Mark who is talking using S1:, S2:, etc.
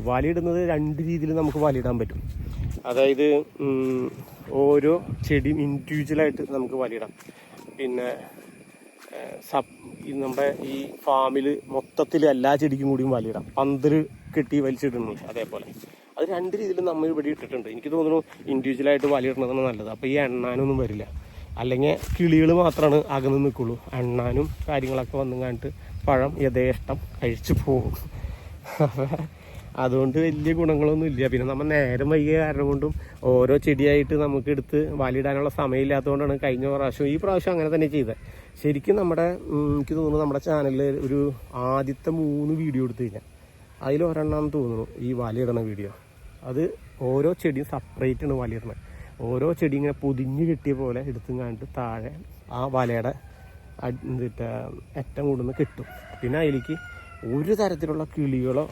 S1: വലയിടുന്നത് 2 രീതിയിൽ നമുക്ക് വലയിടാൻ പറ്റും. അതായത് ഓരോ ചെടിയും ഇൻഡിവിജ്വലായിട്ട് നമുക്ക് വലയിടാം. പിന്നെ നമ്മുടെ ഈ ഫാമിൽ മൊത്തത്തിൽ എല്ലാ ചെടിക്കും കൂടിയും വലയിടാം. പന്തൽ കെട്ടി വലിച്ചിടുന്നു. അതേപോലെ അത് 2 രീതിയിൽ നമ്മൾ ഇവിടെ ഇട്ടിട്ടുണ്ട്. എനിക്ക് തോന്നുന്നു ഇൻഡിവിജ്വലായിട്ട് വലയിടുന്നതാണ് നല്ലത്. അപ്പോൾ ഈ എണ്ണാനൊന്നും വരില്ല. അല്ലെങ്കിൽ കിളികൾ മാത്രമാണ് അകന്ന് നിൽക്കുള്ളൂ. എണ്ണാനും കാര്യങ്ങളൊക്കെ വന്നു കണ്ടിട്ട് പഴം യഥേഷ്ടം കഴിച്ചു പോകും. അതുകൊണ്ട് വലിയ ഗുണങ്ങളൊന്നും ഇല്ല. പിന്നെ നമ്മൾ നേരം വൈകിയ കാരണം കൊണ്ടും ഓരോ ചെടിയായിട്ട് നമുക്ക് എടുത്ത് വലയിടാനുള്ള സമയമില്ലാത്തതുകൊണ്ടാണ് കഴിഞ്ഞ പ്രാവശ്യം ഈ പ്രാവശ്യം അങ്ങനെ തന്നെ ചെയ്തത്. ശരിക്കും എനിക്ക് തോന്നുന്നു നമ്മുടെ ചാനലിൽ ഒരു ആദ്യത്തെ 3 വീഡിയോ എടുത്തു കഴിഞ്ഞാൽ അതിലൊരെണ്ണം തോന്നുന്നു ഈ വലയിടണ വീഡിയോ. അത് ഓരോ ചെടിയും സെപ്പറേറ്റ് ആണ് വലയിടണത്. ഓരോ ചെടി ഇങ്ങനെ പൊതിഞ്ഞ് കെട്ടിയ പോലെ എടുത്തും കണ്ടിട്ട് താഴെ ആ വലയുടെ ഏറ്റവും കൂടുതൽ കിട്ടും. പിന്നെ അതിലേക്ക് ഒരു തരത്തിലുള്ള കിളികളോ